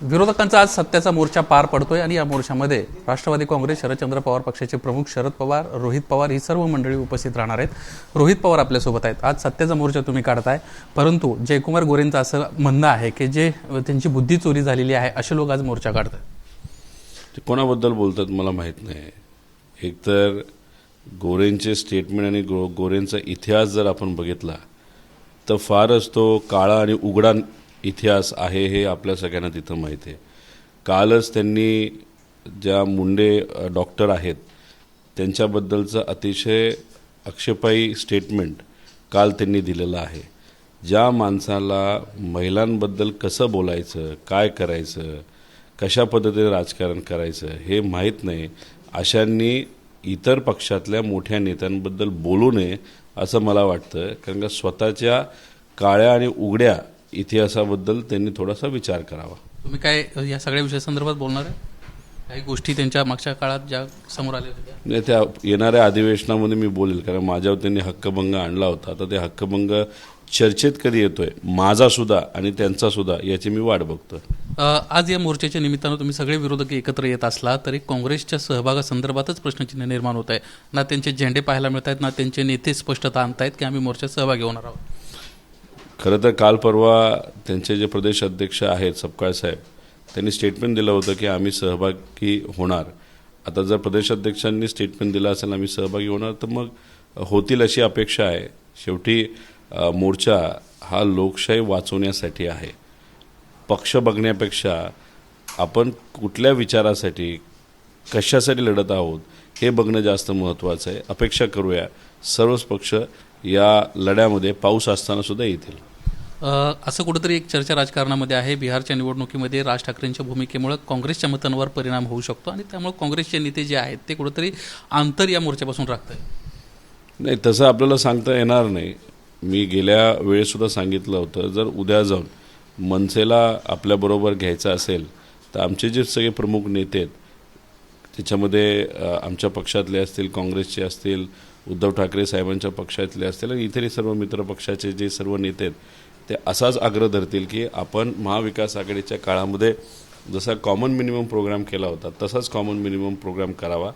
विरोधकांचा आज सत्याचा मोर्चा पार पडतोय आणि या मोर्चामध्ये राष्ट्रवादी काँग्रेस, शरदचंद्र पवार पक्षाचे प्रमुख शरद पवार, रोहित पवार ही सर्व मंडळी उपस्थित राहणार आहेत। रोहित पवार आपल्यासोबत आहेत। आज सत्याचा मोर्चा तुम्ही काढताय, परंतु जयकुमार गोरेंचं असं म्हणणं आहे की जे त्यांची बुद्धी चोरी झालेली आहे असे लोक आज मोर्चा काढतात। ते कोणाबद्दल बोलतात मला माहीत नाही। एकतर गोरेंचे स्टेटमेंट आणि गोरेंचा इतिहास जर आपण बघितला तर फारच तो काळा आणि उघडा इतिहास आहे हे आपल्या सगळ्यांना तिथं माहिती आहे। कालच त्यांनी ज्या मुंडे डॉक्टर आहेत त्यांच्याबद्दलचं अतिशय आक्षेपाई स्टेटमेंट काल त्यांनी दिलेलं आहे। ज्या माणसाला महिलांबद्दल कसं बोलायचं, काय करायचं, कशा पद्धतीने राजकारण करायचं हे माहीत नाही अशांनी इतर पक्षातल्या मोठ्या नेत्यांबद्दल बोलू नये असं मला वाटतं। कारण का स्वतःच्या काळ्या आणि उघड्या इतिहासाबद्दल त्यांनी थोडासा विचार करावा। तुम्ही काय या सगळ्या विषयासंदर्भात बोलणार आहे? काही गोष्टी त्यांच्या मागच्या काळात ज्या समोर आल्या होत्या नाही, त्या येणाऱ्या अधिवेशनामध्ये मी बोलेल, कारण माझ्यावर त्यांनी हक्कभंग आणला होता। तर ते हक्कभंग चर्चेत कधी येतोय माझा सुद्धा आणि त्यांचा सुद्धा याची मी वाट बघतो। आज या मोर्चाच्या निमित्तानं तुम्ही सगळे विरोधक एकत्र येत असला तरी काँग्रेसच्या सहभागासंदर्भातच प्रश्नचिन्ह निर्माण होत आहे। ना त्यांचे झेंडे पाहायला मिळत आहेत, ना त्यांचे नेते स्पष्टता आणतायत की आम्ही मोर्चात सहभागी होणार आहोत। खरं तर काल परवा त्यांचे जे प्रदेश अध्यक्ष आहेत सपकाळ साहेब त्यांनी स्टेटमेंट दिलं होतं की आम्ही सहभागी होणार। आता जर प्रदेशाध्यक्षांनी स्टेटमेंट दिलं असेल आम्ही सहभागी होणार तर मग होतील अशी अपेक्षा आहे। शेवटी मोर्चा हा लोकशाही वाचवण्यासाठी आहे। पक्ष बघण्यापेक्षा आपण कुठल्या विचारासाठी कशासाठी लढत आहोत हे बघणं जास्त महत्त्वाचं आहे। अपेक्षा करूया सर्वच पक्ष या लढ्यामध्ये पाऊस असताना सुद्धा येतील। असं कुठेतरी एक चर्चा राजकारणामध्ये आहे, बिहारच्या निवडणुकीमध्ये राज ठाकरेंच्या भूमिकेमुळे काँग्रेसच्या मतांवर परिणाम होऊ शकतो आणि त्यामुळे काँग्रेसचे नेते जे आहेत ते कुठेतरी अंतर या मोर्चापासून राखत आहे। नाही, तसं आपल्याला सांगता येणार नाही। मी गेल्या वेळेसुद्धा सांगितलं होतं, जर उद्या जाऊन मनसेला आपल्याबरोबर घ्यायचं असेल तर आमचे जे सगळे प्रमुख नेते आहेत त्याच्यामध्ये आमच्या पक्षातले असतील, काँग्रेसचे असतील, उद्धव ठाकरे साहेबांच्या पक्षातले असतील आणि इतरही सर्व मित्र पक्षाचे जे सर्व नेते आहेत ते असाच आग्रह धरतील की आपण महाविकास आघाडीच्या काळामध्ये जसा कॉमन मिनिमम प्रोग्राम केला होता तसाच कॉमन मिनिमम प्रोग्राम करावा।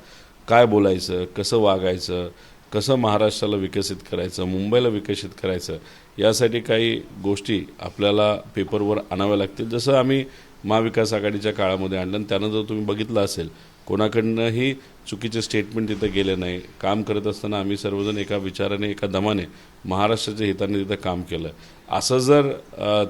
काय बोलायचं, कसं वागायचं, कसं महाराष्ट्राला विकसित करायचं, मुंबईला विकसित करायचं यासाठी काही गोष्टी आपल्याला पेपरवर आणाव्या लागतील। जसं आम्ही महाविकास आघाडीच्या काळामध्ये आणलं आणि त्यानंतर तुम्ही बघितलं असेल कोणाकडनंही चुकीचे स्टेटमेंट तिथं गेले नाही। काम करत असताना आम्ही सर्वजण एका विचाराने एका दमाने महाराष्ट्राच्या हिताने तिथं काम केलं। असं जर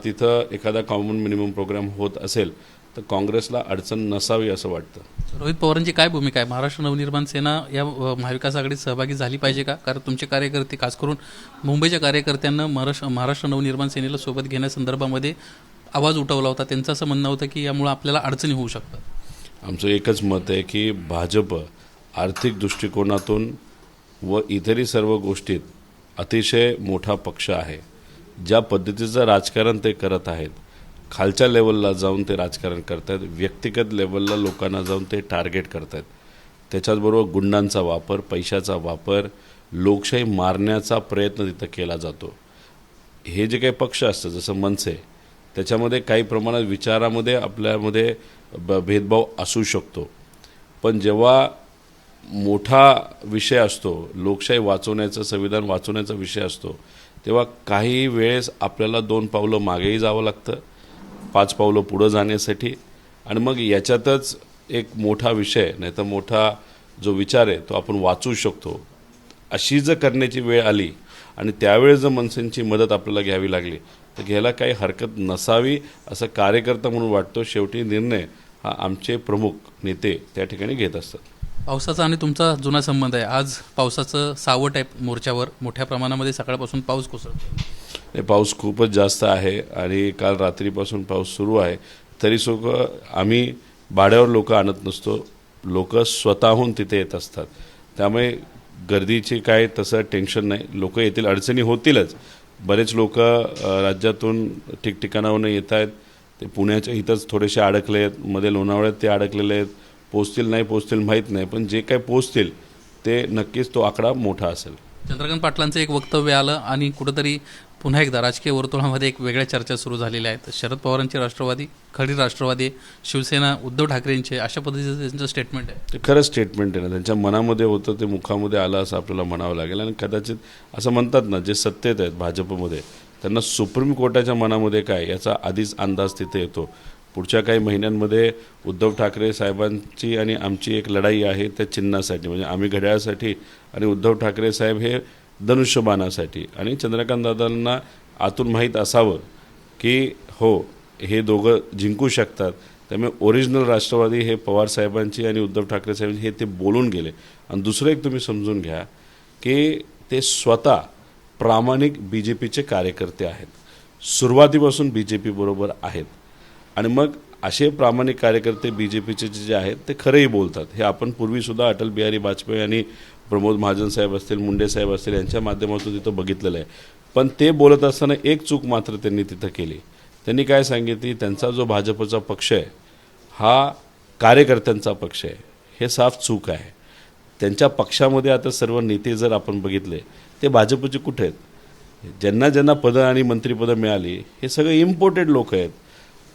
तिथं एखादा कॉमन मिनिमम प्रोग्राम होत असेल तर काँग्रेसला अडचण नसावी असं वाटतं। रोहित पवारांची काय भूमिका आहे? महाराष्ट्र नवनिर्माण सेना या महाविकास आघाडीत सहभागी झाली पाहिजे का? कारण तुमचे कार्यकर्ते खास करून मुंबईच्या कार्यकर्त्यांना महाराष्ट्र नवनिर्माण सेनेला सोबत घेण्यासंदर्भामध्ये आवाज उठवला होता। त्यांचं असं म्हणणं होतं की यामुळे आपल्याला अडचणी होऊ शकतात। आमचं एकच मत आहे की भाजप आर्थिक दृष्टिकोनातून व इतरही सर्व गोष्टीत अतिशय मोठा पक्ष आहे। ज्या पद्धतीचं राजकारण ते करत आहेत, खालच्या लेवलला जाऊन ते राजकारण करत आहेत, व्यक्तिगत लेवलला लोकांना जाऊन ते टार्गेट करत आहेत। त्याच्याचबरोबर गुंडांचा वापर, पैशाचा वापर, लोकशाही मारण्याचा प्रयत्न तिथं केला जातो। हे जे काही पक्ष असतं जसं मनसे त्याच्यामध्ये काही प्रमाणात विचारामध्ये आपल्यामध्ये भेदभाव असू शकतो, पण जेव्हा मोठा विषय असतो, लोकशाही वाचवण्याचा, संविधान वाचवण्याचा विषय असतो, तेव्हा काही वेळेस आपल्याला 2 पावलं मागेही जावं लागतं 5 पावलं पुढं जाण्यासाठी। आणि मग याच्यातच एक मोठा विषय नाही तर मोठा जो विचार आहे तो आपण वाचू शकतो। अशी जर करण्याची वेळ आली आणि त्यावेळेस जर मनसेंची मदत आपल्याला घ्यावी लागली तर घ्यायला काही हरकत नसावी असं कार्यकर्ता म्हणून वाटतो। शेवटी निर्णय हा आमचे प्रमुख नेते त्या ठिकाणी घेत असतात। पावसाचा आणि तुमचा जुना संबंध आहे। आज पावसाचं सावट आहे मोर्चावर, मोठ्या प्रमाणामध्ये सकाळपासून पाऊस कोसळतो। पाऊस खूपच जास्त आहे आणि काल रात्रीपासून पाऊस सुरू आहे। तरी सुद्धा आम्ही भाड्यावर लोक आणत नसतो, लोक स्वतःहून तिथे येत असतात। त्यामुळे गर्दीची काय तसं टेन्शन नाही, लोक येतील, अडचणी होतीलच। बरेच लोक राज्यातून ठिकठिकाणावरून येत आहेत, ते पुण्याच्या इथंच थोडेसे अडकले आहेत, मध्ये लोणावळ्यात ते अडकलेले आहेत। पोचतील नाही पोचतील माहीत नाही, पण जे काही पोचतील ते नक्कीच तो आकडा मोठा असेल। चंद्रकांत पाटलांचं एक वक्तव्य आलं आणि कुठंतरी पुन्हा एकदा राजकीय वर्तुळामध्ये एक वेगळ्या चर्चा सुरू झालेल्या आहेत. शरद पवारांची राष्ट्रवादी, खरी राष्ट्रवादी, शिवसेना उद्धव ठाकरेंचे, अशा पद्धतीचं त्यांचं स्टेटमेंट आहे. ते खरंच स्टेटमेंट आहे ना, त्यांच्या मनामध्ये होतं ते मुखामध्ये आलं असं आपल्याला म्हणावं लागेल. आणि कदाचित असं म्हणतात ना, जे सत्तेत आहेत भाजपमध्ये त्यांना सुप्रीम कोर्टाच्या मनामध्ये काय याचा आधीच अंदाज तिथे येतो. पुढच्या काही महिन्यांमध्ये उद्धव ठाकरे साहेबांची आणि आमची एक लढाई आहे त्या चिन्हासाठी, म्हणजे आम्ही घड्याळासाठी आणि उद्धव ठाकरे साहेब हे धनुष्यबाणासाठी. आणि चंद्रकांत दादांना आतून माहीत असावं की हो हे दोघं जिंकू शकतात. त्यामुळे ओरिजिनल राष्ट्रवादी हे पवार साहेबांची आणि उद्धव ठाकरे साहेबांची हे ते बोलून गेले. आणि दुसरं एक तुम्ही समजून घ्या की ते स्वतः प्रामाणिक बी जे पीचे कार्यकर्ते आहेत, सुरुवातीपासून बी जे पी बरोबर आहेत. आणि मग असे प्रामाणिक कार्यकर्ते बी जे पीचे जे आहेत ते खरेही बोलतात. हे आपण पूर्वीसुद्धा अटल बिहारी वाजपेयी आणि प्रमोद महाजन साहेब असतील, मुंडे साहेब असतील यांच्या माध्यमातून तिथं बघितलेलं आहे. पण ते बोलत असताना एक चूक मात्र त्यांनी तिथं केली. त्यांनी काय सांगितली, त्यांचा जो भाजपचा पक्ष आहे हा कार्यकर्त्यांचा पक्ष आहे. हे साफ चूक आहे. त्यांच्या पक्षामध्ये आता सर्व नेते जर आपण बघितले ते भाजपचे कुठे आहेत? ज्यांना ज्यांना पदं आणि मंत्रिपदं मिळाली हे सगळे इम्पोर्टेड लोक आहेत.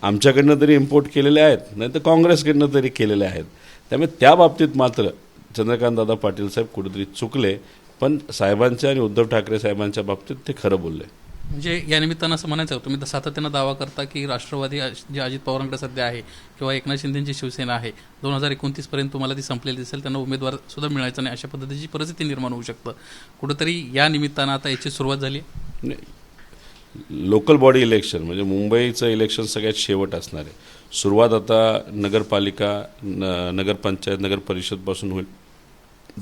आमच्याकडनं तरी इम्पोर्ट केलेले आहेत, नाही तर काँग्रेसकडनं तरी केलेले आहेत. त्यामुळे त्या बाबतीत मात्र चंद्रकांतदादा पाटील साहेब कुठेतरी चुकले. पण साहेबांच्या आणि उद्धव ठाकरे साहेबांच्या बाबतीत ते खरं बोलले. म्हणजे या निमित्तानं असं म्हणायचं, तुम्ही सातत्यानं दावा करता की राष्ट्रवादी जे अजित पवारांकडे सध्या आहे किंवा एकनाथ शिंदेची शिवसेना आहे, 2029 पर्यंत तुम्हाला ती संपलेली दिसेल, त्यांना उमेदवार सुद्धा मिळायचा नाही, अशा पद्धतीची परिस्थिती निर्माण होऊ शकतं. कुठंतरी या निमित्तानं आता याची सुरुवात झाली आहे. लोकल बॉडी इलेक्शन म्हणजे मुंबईचं इलेक्शन सगळ्यात शेवट असणार आहे. सुरुवात आता नगरपालिका, नगरपंचायत, नगर परिषदपासून होईल,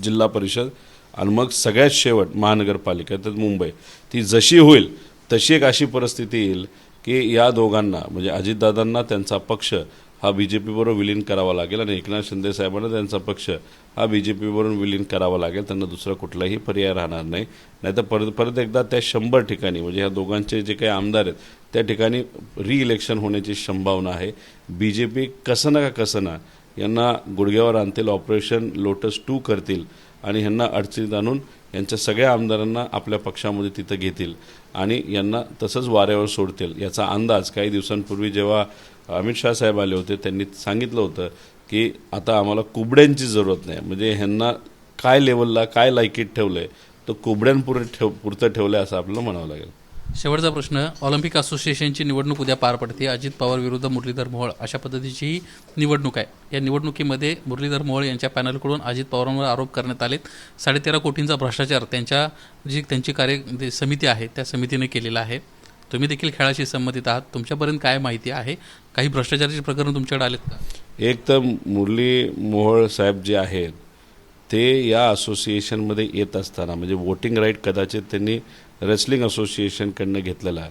जिल्हा परिषद, आणि मग सगळ्यात शेवट महानगरपालिका तर मुंबई. ती जशी होईल तशी एक अशी परिस्थिती येईल की या दोघांना म्हणजे अजितदादांना त्यांचा पक्ष हा बी जे पीबरोबर विलीन करावा लागेल आणि एकनाथ शिंदे साहेबांना त्यांचा पक्ष हा बी जे पीवरून विलीन करावा लागेल. त्यांना दुसरा कुठलाही पर्याय राहणार नाही. नाहीतर परत एकदा त्या 100 ठिकाणी म्हणजे ह्या दोघांचे जे काही आमदार आहेत त्या ठिकाणी रिइलेक्शन होण्याची संभावना आहे. बी जे पी कसं ना कसं ना यांना गुडघ्यावर आणतील, ऑपरेशन लोटस 2 करतील आणि ह्यांना अडचणीत आणून यांच्या सगळ्या आमदारांना आपल्या पक्षामध्ये तिथं घेतील आणि यांना तसंच वाऱ्यावर सोडतील. याचा अंदाज काही दिवसांपूर्वी जेव्हा अमित शाह साहेब आले होते त्यांनी सांगितलं होतं की आता आम्हाला कुबड्यांची जरूरत नाही. म्हणजे ह्यांना काय लेवलला काय लायकीत ठेवलं आहे तर कुबड्यांपुरतं ठेवलं आहे असं आपल्याला म्हणावं लागेल. शेवटचा प्रश्न, ऑलिम्पिक असोसिएशनची निवडणूक उद्या पार पडते. अजित पवार विरुद्ध मुरलीधर मोहोळ अशा पद्धतीची ही निवडणूक आहे. या निवडणुकीमध्ये मुरलीधर मोहोळ यांच्या पॅनलकडून अजित पवारांवर आरोप करण्यात आलेत. 13.5 कोटींचा भ्रष्टाचार त्यांची समिती आहे त्या समितीने केलेला आहे. तुम्ही देखील खेळाशी संबंधित आहात, तुमच्यापर्यंत काय माहिती आहे? काही भ्रष्टाचाराची प्रकरण तुमच्याकडे आलेत का? एक तर मुरली मोहोळ साहेब जे आहेत ते या असोसिएशनमध्ये येत असताना म्हणजे वोटिंग राईट कदाचित त्यांनी रेसलिंग असोसिएशनकडनं घेतलेला आहे.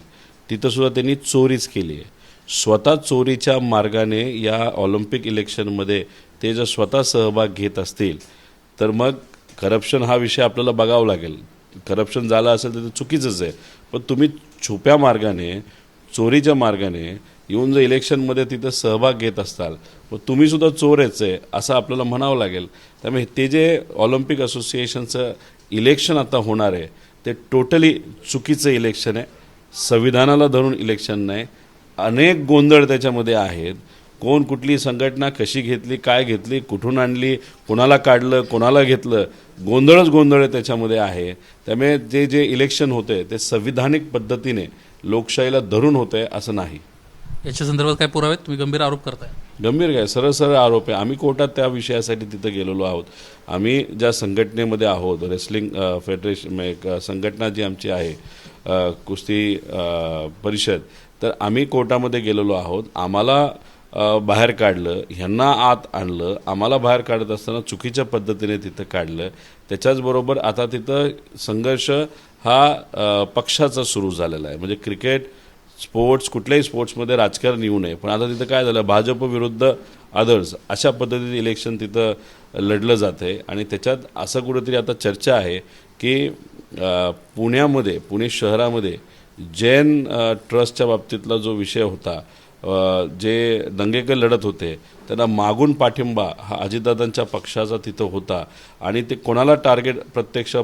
तिथंसुद्धा त्यांनी चोरीच केली आहे. स्वतः चोरीच्या मार्गाने या ऑलिम्पिक इलेक्शनमध्ये ते जर स्वतः सहभाग घेत असतील तर मग करप्शन हा विषय आपल्याला बघावा लागेल. करप्शन झालं असेल तर ते चुकीचंच आहे. पण तुम्ही छुप्या मार्गाने, चोरीच्या मार्गाने येऊन जर इलेक्शनमध्ये तिथं सहभाग घेत असताल व तुम्हीसुद्धा चोरच आहे असं आपल्याला म्हणावं लागेल. त्यामुळे ते जे ऑलिम्पिक असोसिएशनचं इलेक्शन आता होणार आहे ते टोटली चुकीचं इलेक्शन आहे. संविधानाला धरून इलेक्शन नाही. अनेक गोंधळ त्याच्यामध्ये आहेत. कोण कुठली संघटना कशी घेतली, काय घेतली, कुठून आणली, कोणाला काढलं, कोणाला घेतलं, गोंधळ त्याच्यामध्ये आहे. त्यामुळे ते जे इलेक्शन होते ते संविधानिक पद्धतीने लोकशाहीला धरून होतंय असं नाही. याच्या संदर्भात काय पुरावे? तुम्ही गंभीर आरोप करताय. गंभीर काय, सरळ आरोप आहे. आम्ही कोर्टात त्या विषयासाठी तिथं गेलेलो आहोत. आम्ही ज्या संघटनेमध्ये आहोत, रेसलिंग फेडरेशन संघटना जी आमची आहे, कुस्ती परिषद, तर आम्ही कोर्टामध्ये गेलेलो आहोत. आम्हाला बाहेर काढलं, ह्यांना आत आणलं. आम्हाला बाहेर काढत असताना चुकीच्या पद्धतीने तिथं काढलं. त्याच्याचबरोबर आता तिथं संघर्ष हा पक्षाचा सुरू झालेला आहे. म्हणजे क्रिकेट, स्पोर्ट्स, कुठल्याही स्पोर्ट्समध्ये राजकारण येऊ नये. पण आता तिथं काय झालं, भाजप विरुद्ध अदर्स अशा पद्धतीचं इलेक्शन तिथं लढलं जातं आहे. आणि त्याच्यात असं कुठेतरी आता चर्चा आहे की पुणे शहरामध्ये जैन ट्रस्टच्या बाबतीतला जो विषय होता जे दंगेकर लढत होते त्यांना मागून पाठिंबा हा अजितदादांच्या पक्षाचा तिथं होता आणि ते कोणाला टार्गेट प्रत्यक्ष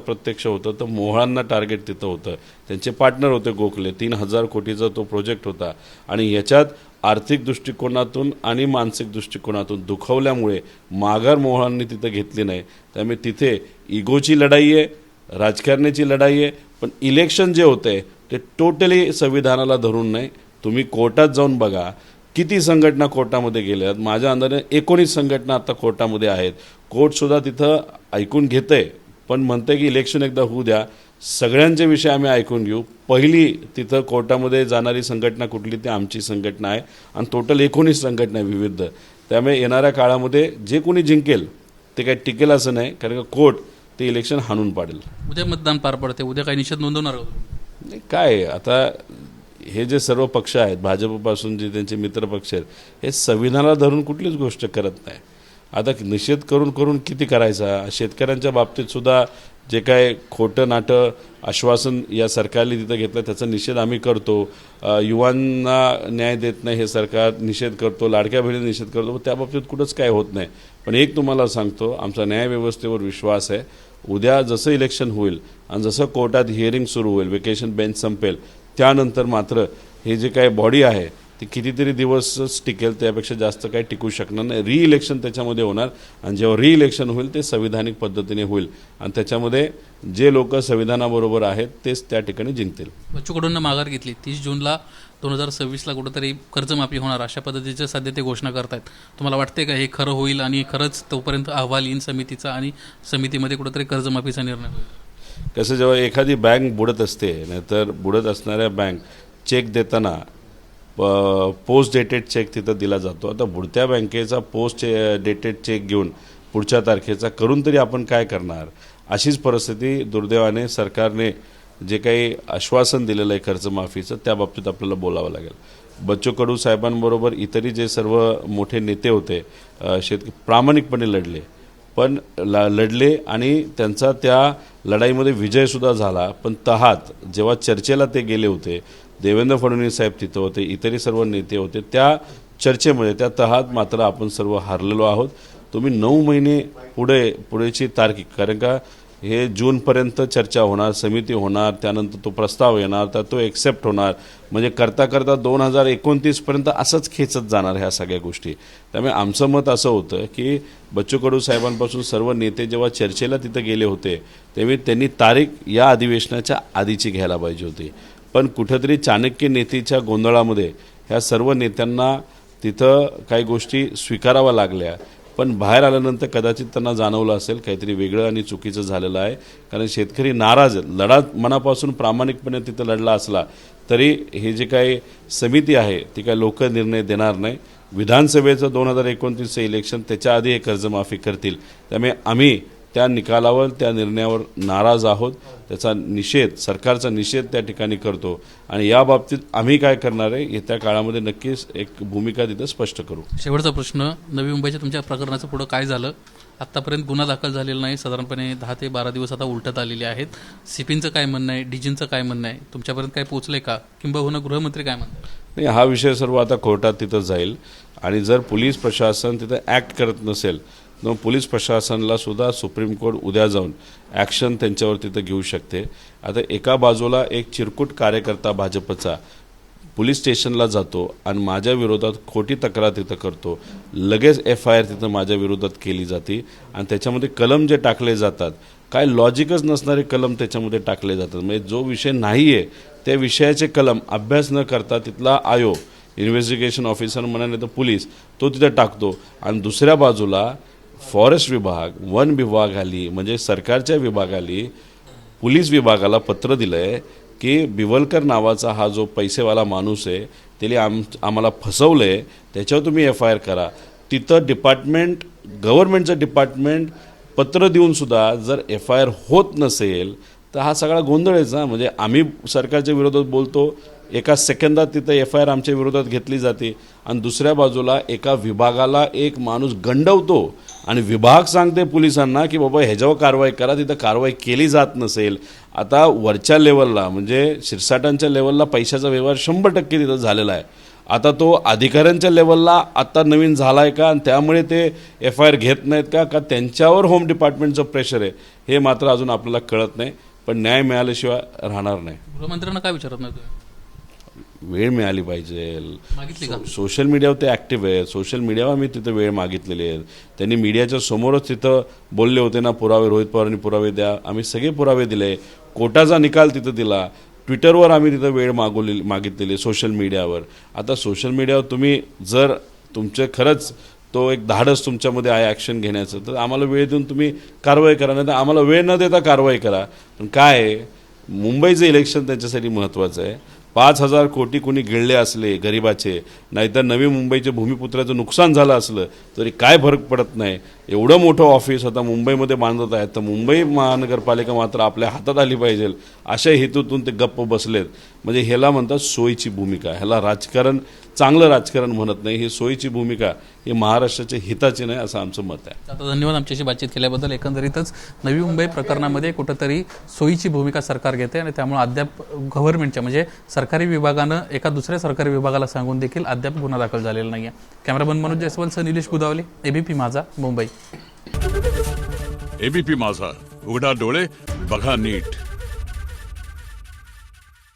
होतं तर मोहळांना टार्गेट तिथं होतं. त्यांचे पार्टनर होते गोखले. 3,000 कोटीचा तो प्रोजेक्ट होता आणि याच्यात आर्थिक दृष्टिकोनातून आणि मानसिक दृष्टिकोनातून दुखावल्यामुळे माघार मोहळांनी तिथं घेतली नाही. त्यामुळे तिथे इगोची लढाई आहे, राजकारणाची लढाई आहे, पण इलेक्शन जे होते ते टोटली संविधानाला धरून नाही. तुम्ही कोर्टात जाऊन बघा किती संघटना कोर्टामध्ये गेल्यात. माझ्या अंदाजाने 19 संघटना आता कोर्टामध्ये आहेत. कोर्टसुद्धा तिथं ऐकून घेतंय पण म्हणतंय की इलेक्शन एकदा होऊ द्या, सगळ्यांचे विषय आम्ही ऐकून घेऊ. पहिली तिथं कोर्टामध्ये जाणारी संघटना कुठली ती आमची संघटना आहे आणि टोटल 19 संघटना आहे विविध. त्यामुळे येणाऱ्या काळामध्ये जे कोणी जिंकेल ते काही टिकेल असं नाही, कारण का कोर्ट ते इलेक्शन हाणून पाडेल. उद्या मतदान पार पडते, उद्या काही निषेध नोंदवणार आहोत? नाही काय आता हे जे सर्व पक्ष आहेत भाजपपासून जे त्यांचे मित्र पक्ष आहेत हे संविधानाला धरून कुठलीच गोष्ट करत नाही. आता निषेध करून करून किती करायचा. शेतकऱ्यांच्या बाबतीत सुद्धा जे काय खोटं नाटं आश्वासन या सरकारने तिथं घेतलं त्याचा निषेध आम्ही करतो. युवांना न्याय देत नाही हे सरकार, निषेध करतो. लाडक्या बहिणीचा निषेध करतो. त्या बाबतीत कुठंच काय होत नाही. पण एक तुम्हाला सांगतो, आमचा न्यायव्यवस्थेवर विश्वास आहे. उद्या जसं इलेक्शन होईल आणि जसं कोर्टात हिअरिंग सुरू होईल, वेकेशन बेंच संपेल, त्यानंतर मात्र हे जे काय बॉडी आहे ती कितीतरी दिवसच टिकेल, त्यापेक्षा जास्त काही टिकू शकणार नाही. री-इलेक्शन त्याच्यामध्ये होणार आणि जेव्हा री-इलेक्शन होईल ते संविधानिक पद्धतीने होईल आणि त्याच्यामध्ये जे लोक संविधानाबरोबर आहेत तेच त्या ठिकाणी जिंकतील. बच्चू कडूंना माघार घेतली. 30 जूनला 2026ला कुठंतरी कर्जमाफी होणार अशा पद्धतीचं सध्या ते घोषणा करतायत. तुम्हाला वाटते का हे खरं होईल आणि खरंच तोपर्यंत अहवाल येईन समितीचा आणि समितीमध्ये कुठंतरी कर्जमाफीचा निर्णय होईल? कसं जेव्हा एखादी बँक बुडत असते नाहीतर बुडत असणाऱ्या बँक चेक देताना पोस्ट डेटेड चेक तिथं दिला जातो. आता बुडत्या बँकेचा पोस्ट डेटेड चेक घेऊन पुढच्या तारखेचा करून तरी आपण काय करणार. अशीच परिस्थिती दुर्दैवाने सरकारने जे काही आश्वासन दिलेलं आहे कर्जमाफीचं त्या बाबतीत आपल्याला बोलावं लागेल. बच्चू कडू साहेबांबरोबर इतरही जे सर्व मोठे नेते होते प्रामाणिकपणे लढले, पण लढले आणि त्यांचा त्या लढाईमध्ये विजयसुद्धा झाला. पण तहात जेव्हा चर्चेला ते गेले होते, देवेंद्र फडणवीस साहेब तिथं होते, इतरही सर्व नेते होते, त्या चर्चेमध्ये त्या तहात मात्र आपण सर्व हारलेलो आहोत. तुम्ही 9 महिने पुढेची तारीख, कारण का हे जूनपर्यंत चर्चा होणार, समिती होणार, त्यानंतर तो प्रस्ताव येणार, तर तो एक्सेप्ट होणार, म्हणजे करता 2029पर्यंत असंच खेचत जाणार ह्या सगळ्या गोष्टी. त्यामुळे आमचं मत असं होतं की बच्चू कडू साहेबांपासून सर्व नेते जेव्हा चर्चेला तिथं गेले होते तेव्हा त्यांनी तारीख या अधिवेशनाच्या आधीची घ्यायला पाहिजे होती. पण कुठंतरी चाणक्य नेतेच्या गोंधळामध्ये ह्या सर्व नेत्यांना तिथं काही गोष्टी स्वीकाराव्या लागल्या. पण बाहेर आल्यानंतर कदाचित त्यांना जाणवलं असेल काहीतरी वेगळं आणि चुकीचं झालेलं आहे. कारण शेतकरी नाराज, लढा मनापासून प्रामाणिकपणे तिथं लढला असला तरी हे जे काही समिती आहे ती काही लोक निर्णय देणार नाही. विधानसभेचं 2029चं इलेक्शन त्याच्या आधी हे कर्जमाफी करतील. त्यामुळे आम्ही त्या निकालावर, त्या निर्णयावर नाराज आहोत. त्याचा निषेध, सरकारचा निषेध त्या ठिकाणी करतो आणि या बाबतीत आम्ही काय करणार आहे येत्या काळामध्ये नक्कीच एक भूमिका तिथं स्पष्ट करू. शेवटचा प्रश्न, नवी मुंबईच्या तुमच्या प्रकरणाचं पुढं काय झालं? आत्तापर्यंत गुन्हा दाखल झालेला नाही, साधारणपणे 10 ते 12 दिवस आता उलटत आलेले आहेत. सीपींचं काय म्हणणं आहे, डीजींचं काय म्हणणं आहे, तुमच्यापर्यंत काय पोहोचलंय का, किंबहुना गृहमंत्री काय म्हणतात? नाही, हा विषय सर्व आता कोर्टात तिथं जाईल आणि जर पोलीस प्रशासन तिथं ॲक्ट करत नसेल तर पोलीस प्रशासनाला सुद्धा सुप्रीम कोर्ट उद्या जाऊन ॲक्शन त्यांच्यावर तिथं घेऊ शकते. आता एका बाजूला एक चिरकुट कार्यकर्ता भाजपचा पोलीस स्टेशनला जातो आणि माझ्या विरोधात खोटी तक्रार तिथं करतो, लगेच FIR तिथं माझ्या विरोधात केली जाते आणि त्याच्यामध्ये कलम जे टाकले जातात, काय लॉजिकच नसणारे कलम त्याच्यामध्ये टाकले जातात. म्हणजे जो विषय नाही आहे त्या विषयाचे कलम अभ्यास न करता तिथला आयोग, इन्व्हेस्टिगेशन ऑफिसर म्हणाले तर पोलीस, तो तिथं टाकतो. आणि दुसऱ्या बाजूला फॉरेस्ट विभाग, वन विभागाली, म्हणजे सरकारच्या विभागाली पोलीस विभागाला पत्र दिलं आहे की बिवलकर नावाचा हा जो पैसेवाला माणूस आहे त्याने आम्हाला फसवलं आहे, त्याच्यावर तुम्ही FIR करा. तिथं डिपार्टमेंट, गव्हर्नमेंटचं डिपार्टमेंट पत्र देऊनसुद्धा जर FIR होत नसेल तर हा सगळा गोंधळच ना. म्हणजे आम्ही सरकारच्या विरोधात बोलतो, एका सेकंदात तिथं FIR आमच्या विरोधात घेतली जाते आणि दुसऱ्या बाजूला एका विभागाला एक माणूस गंडवतो आणि विभाग सांगते पोलिसांना की बाबा ह्याच्यावर कारवाई करा, तिथं कारवाई केली जात नसेल. आता वरच्या लेवलला म्हणजे शिरसाटांच्या लेवलला पैशाचा व्यवहार 100% तिथं झालेला आहे. आता तो अधिकाऱ्यांच्या लेवलला आता नवीन झाला आहे का आणि त्यामुळे ते FIR घेत नाहीत का त्यांच्यावर होम डिपार्टमेंटचं प्रेशर आहे हे मात्र अजून आपल्याला कळत नाही. पण न्याय मिळाल्याशिवाय राहणार नाही. गृहमंत्र्यांना काय विचारत नाही तुम्ही? वेळ मिळाली पाहिजे. मागितली का? सोशल मीडियावर ते ॲक्टिव्ह आहेत. सोशल मीडियावर मी तिथं वेळ मागितलेली आहे. त्यांनी मीडियाच्या समोरच तिथं बोलले होते ना, पुरावे रोहित पवारांनी पुरावे द्या. आम्ही सगळे पुरावे दिले. कोर्टाचा निकाल तिथं दिला. ट्विटरवर आम्ही तिथं वेळ मागितलेली सोशल मीडियावर. आता सोशल मीडियावर तुम्ही जर तुमचे खरंच तो एक धाडस तुमच्यामध्ये आहे ॲक्शन घेण्याचं, तर आम्हाला वेळ देऊन तुम्ही कारवाई करा, नाही तर आम्हाला वेळ न देता कारवाई करा. पण काय आहे, मुंबईचं इलेक्शन त्यांच्यासाठी महत्त्वाचं आहे. 5,000 कोटी कुणी गिळले असले गरिबाचे, नाहीतर नवी मुंबईच्या भूमिपुत्राचं नुकसान झालं असलं तरी काय फरक पडत नाही. एवढं मोठं ऑफिस आता मुंबईमध्ये बांधत आहेत, तर मुंबई महानगरपालिका मात्र आपल्या हातात आली पाहिजे अशा हेतूतून ते गप्प बसलेत. म्हणजे ह्याला म्हणतात सोयीची भूमिका. ह्याला राजकारण, चांगलं राजकारण म्हणत नाही. ही सोयीची भूमिका ही महाराष्ट्राच्या हिताची नाही असं आमचं मत आहे. आता धन्यवाद आमच्याशी बातचीत केल्याबद्दल. एकंदरीतच नवी मुंबई प्रकरणामध्ये कुठंतरी सोयीची भूमिका सरकार घेते आणि त्यामुळे अद्याप गव्हर्नमेंटच्या म्हणजे सरकारी विभागानं एका दुसऱ्या सरकारी विभागाला सांगून देखील अद्याप गुन्हा दाखल झालेला नाही आहे. कॅमेरामन मनोज जयस्वाल, निलेश गुदावले, ABP माझा, मुंबई. ABP माझा, उघडा डोळे बघा नीट.